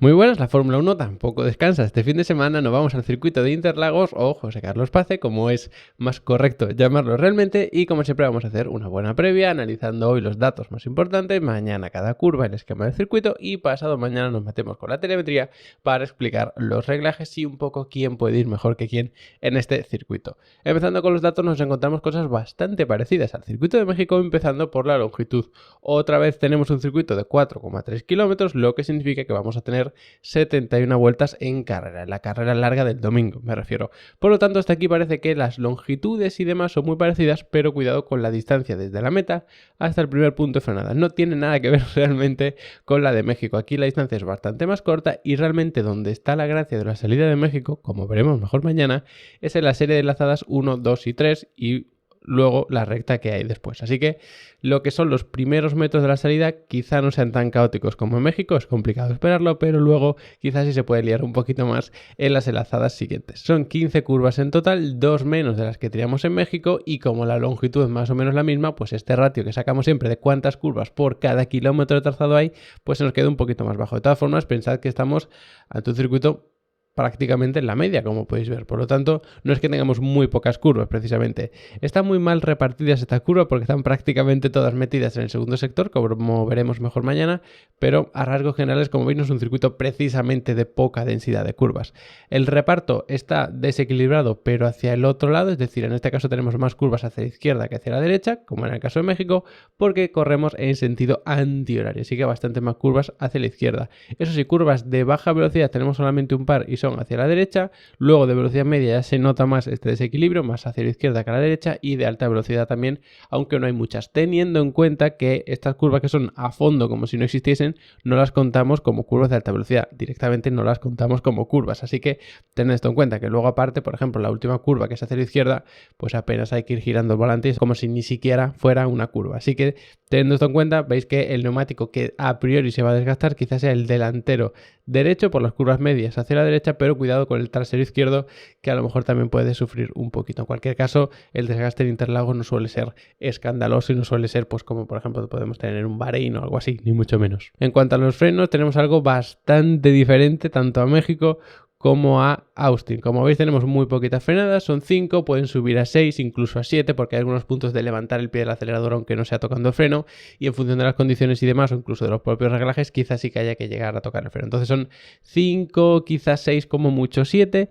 Muy buenas, la Fórmula 1 tampoco descansa. Este fin de semana nos vamos al circuito de Interlagos o José Carlos Pace, como es más correcto llamarlo realmente, y como siempre vamos a hacer una buena previa analizando hoy los datos más importantes, mañana cada curva, el esquema del circuito y pasado mañana nos metemos con la telemetría para explicar los reglajes y un poco quién puede ir mejor que quién en este circuito. Empezando con los datos nos encontramos cosas bastante parecidas al circuito de México, empezando por la longitud. Otra vez tenemos un circuito de 4,3 kilómetros, lo que significa que vamos a tener 71 vueltas en carrera, la carrera larga del domingo me refiero. Por lo tanto, hasta aquí parece que las longitudes y demás son muy parecidas, pero cuidado con la distancia desde la meta hasta el primer punto de frenada. No tiene nada que ver realmente con la de México. Aquí la distancia es bastante más corta y realmente donde está la gracia de la salida de México, como veremos mejor mañana, es en la serie de lazadas 1, 2 y 3 y luego la recta que hay después. Así que lo que son los primeros metros de la salida quizá no sean tan caóticos como en México, es complicado esperarlo, pero luego quizás sí se puede liar un poquito más en las enlazadas siguientes. Son 15 curvas en total, 2 menos de las que teníamos en México y como la longitud es más o menos la misma, pues este ratio que sacamos siempre de cuántas curvas por cada kilómetro de trazado hay, pues se nos queda un poquito más bajo. De todas formas, pensad que estamos ante un circuito prácticamente en la media, como podéis ver. Por lo tanto, no es que tengamos muy pocas curvas, precisamente. Están muy mal repartidas estas curvas porque están prácticamente todas metidas en el segundo sector, como veremos mejor mañana, pero a rasgos generales, como veis, no es un circuito precisamente de poca densidad de curvas. El reparto está desequilibrado, pero hacia el otro lado, es decir, en este caso tenemos más curvas hacia la izquierda que hacia la derecha, como en el caso de México, porque corremos en sentido antihorario, así que bastante más curvas hacia la izquierda. Eso sí, curvas de baja velocidad tenemos solamente un par y son hacia la derecha, luego de velocidad media ya se nota más este desequilibrio, más hacia la izquierda que a la derecha, y de alta velocidad también, aunque no hay muchas, teniendo en cuenta que estas curvas que son a fondo como si no existiesen, no las contamos como curvas de alta velocidad, directamente no las contamos como curvas, así que tened esto en cuenta, que luego aparte, por ejemplo, la última curva que es hacia la izquierda, pues apenas hay que ir girando el volante, es como si ni siquiera fuera una curva, así que teniendo esto en cuenta, veis que el neumático que a priori se va a desgastar quizás sea el delantero derecho por las curvas medias hacia la derecha, pero cuidado con el trasero izquierdo que a lo mejor también puede sufrir un poquito. En cualquier caso, el desgaste en Interlagos no suele ser escandaloso y no suele ser pues como por ejemplo podemos tener en un Bahrein o algo así, ni mucho menos. En cuanto a los frenos, tenemos algo bastante diferente tanto a México como a Austin. Como veis tenemos muy poquitas frenadas, son 5, pueden subir a 6, incluso a 7, porque hay algunos puntos de levantar el pie del acelerador aunque no sea tocando el freno, y en función de las condiciones y demás, o incluso de los propios reglajes, quizás sí que haya que llegar a tocar el freno. Entonces son 5, quizás 6, como mucho 7.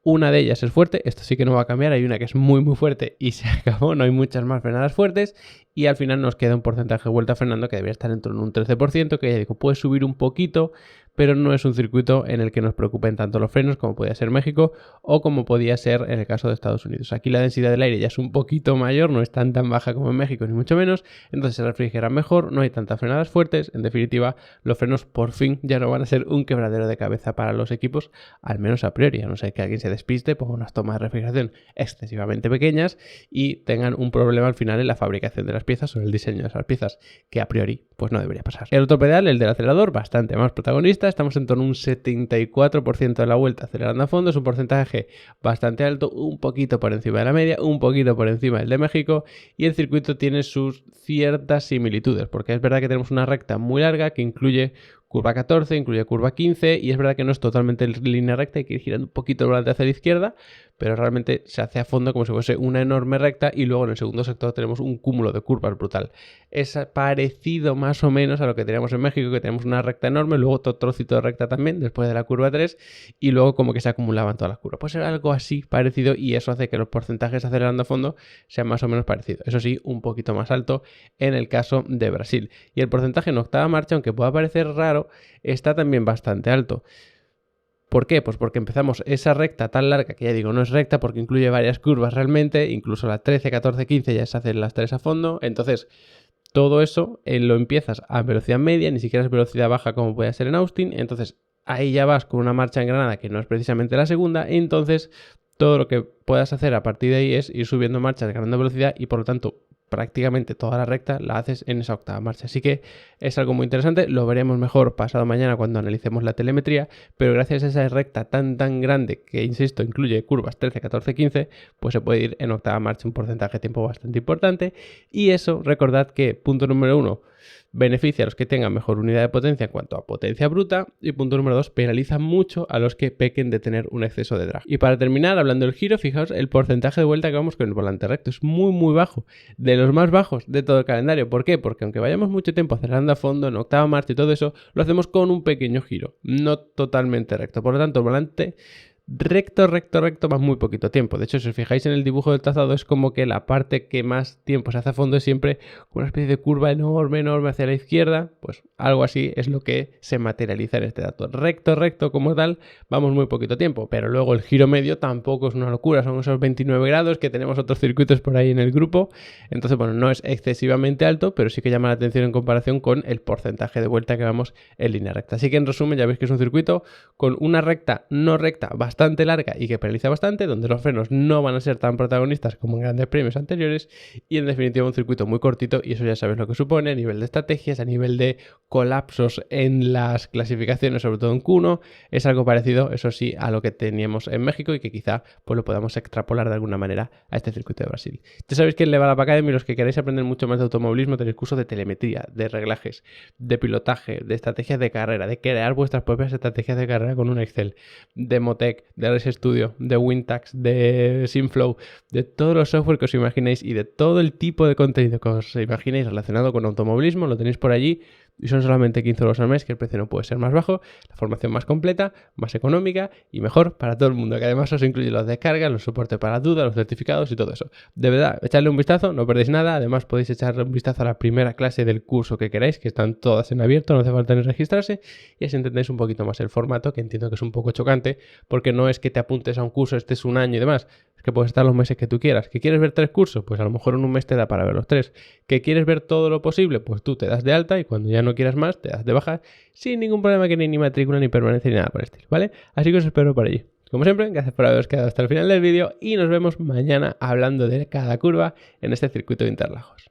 Una de ellas es fuerte, esto sí que no va a cambiar, hay una que es muy fuerte y se acabó, no hay muchas más frenadas fuertes y al final nos queda un porcentaje de vuelta frenando que debería estar en torno a un 13%, que ya digo, puede subir un poquito, pero no es un circuito en el que nos preocupen tanto los frenos como podía ser México o como podía ser en el caso de Estados Unidos. Aquí la densidad del aire ya es un poquito mayor, no es tan baja como en México ni mucho menos, entonces se refrigera mejor, no hay tantas frenadas fuertes, en definitiva los frenos por fin ya no van a ser un quebradero de cabeza para los equipos, al menos a priori, a no ser que alguien se despiste, ponga unas tomas de refrigeración excesivamente pequeñas y tengan un problema al final en la fabricación de las piezas o en el diseño de esas piezas, que a priori pues no debería pasar. El otro pedal, el del acelerador, bastante más protagonista, estamos en torno a un 74% de la vuelta acelerando a fondo, es un porcentaje bastante alto, un poquito por encima de la media, un poquito por encima del de México, y el circuito tiene sus ciertas similitudes, porque es verdad que tenemos una recta muy larga que incluye curva 14, incluye curva 15 y es verdad que no es totalmente línea recta, hay que ir girando un poquito el volante hacia la izquierda, pero realmente se hace a fondo como si fuese una enorme recta y luego en el segundo sector tenemos un cúmulo de curvas brutal. Es parecido más o menos a lo que teníamos en México, que tenemos una recta enorme, luego otro trocito de recta también después de la curva 3 y luego como que se acumulaban todas las curvas. Pues era algo así parecido y eso hace que los porcentajes acelerando a fondo sean más o menos parecidos. Eso sí, un poquito más alto en el caso de Brasil. Y el porcentaje en octava marcha, aunque pueda parecer raro, está también bastante alto. ¿Por qué? Pues porque empezamos esa recta tan larga, que ya digo, no es recta porque incluye varias curvas realmente, incluso la 13, 14, 15 ya se hacen las 3 a fondo, entonces todo eso lo empiezas a velocidad media, ni siquiera es velocidad baja como puede ser en Austin, entonces ahí ya vas con una marcha en Granada que no es precisamente la segunda, entonces todo lo que puedas hacer a partir de ahí es ir subiendo marchas, ganando velocidad y por lo tanto prácticamente toda la recta la haces en esa octava marcha. Así que es algo muy interesante, lo veremos mejor pasado mañana cuando analicemos la telemetría, pero gracias a esa recta tan grande que, insisto, incluye curvas 13, 14, 15, pues se puede ir en octava marcha un porcentaje de tiempo bastante importante y eso, recordad que, punto número 1, beneficia a los que tengan mejor unidad de potencia en cuanto a potencia bruta. Y punto número 2, penaliza mucho a los que pequen de tener un exceso de drag. Y para terminar, hablando del giro, fijaos el porcentaje de vuelta que vamos con el volante recto. Es muy muy bajo, de los más bajos de todo el calendario. ¿Por qué? Porque aunque vayamos mucho tiempo acelerando a fondo, en octava marcha y todo eso, lo hacemos con un pequeño giro, no totalmente recto. Por lo tanto, el volante recto más muy poquito tiempo. De hecho, si os fijáis en el dibujo del trazado, es como que la parte que más tiempo se hace a fondo es siempre una especie de curva enorme hacia la izquierda. Pues algo así es lo que se materializa en este dato. Recto como tal, vamos muy poquito tiempo, pero luego el giro medio tampoco es una locura, son esos 29 grados que tenemos otros circuitos por ahí en el grupo. Entonces, bueno, no es excesivamente alto, pero sí que llama la atención en comparación con el porcentaje de vuelta que vamos en línea recta. Así que en resumen, ya veis que es un circuito con una recta no recta bastante larga y que penaliza bastante, donde los frenos no van a ser tan protagonistas como en grandes premios anteriores, y en definitiva un circuito muy cortito, y eso ya sabes lo que supone a nivel de estrategias, a nivel de colapsos en las clasificaciones, sobre todo en Q1. Es algo parecido, eso sí, a lo que teníamos en México y que quizá pues lo podamos extrapolar de alguna manera a este circuito de Brasil. Ya sabéis que en Level Up Academy, los que queréis aprender mucho más de automovilismo, tenéis cursos de telemetría, de reglajes, de pilotaje, de estrategias de carrera, de crear vuestras propias estrategias de carrera con un Excel, de Motec, de Race Studio, de Wintax, de Simflow, de todos los software que os imaginéis y de todo el tipo de contenido que os imaginéis relacionado con automovilismo, lo tenéis por allí. Y son solamente 15 euros al mes, que el precio no puede ser más bajo, la formación más completa, más económica y mejor para todo el mundo, que además os incluye las descargas, los soportes para dudas, los certificados y todo eso. De verdad, echadle un vistazo, no perdéis nada. Además podéis echarle un vistazo a la primera clase del curso que queráis, que están todas en abierto, no hace falta ni registrarse, y así entendéis un poquito más el formato, que entiendo que es un poco chocante, porque no es que te apuntes a un curso, estés un año y demás. Es que puedes estar los meses que tú quieras. ¿Que quieres ver 3 cursos? Pues a lo mejor en un mes te da para ver los 3. ¿Que quieres ver todo lo posible? Pues tú te das de alta y cuando ya no quieras más te das de baja sin ningún problema, que ni matrícula ni permanencia ni nada por el estilo, ¿vale? Así que os espero por allí. Como siempre, gracias por haberos quedado hasta el final del vídeo y nos vemos mañana hablando de cada curva en este circuito de Interlagos.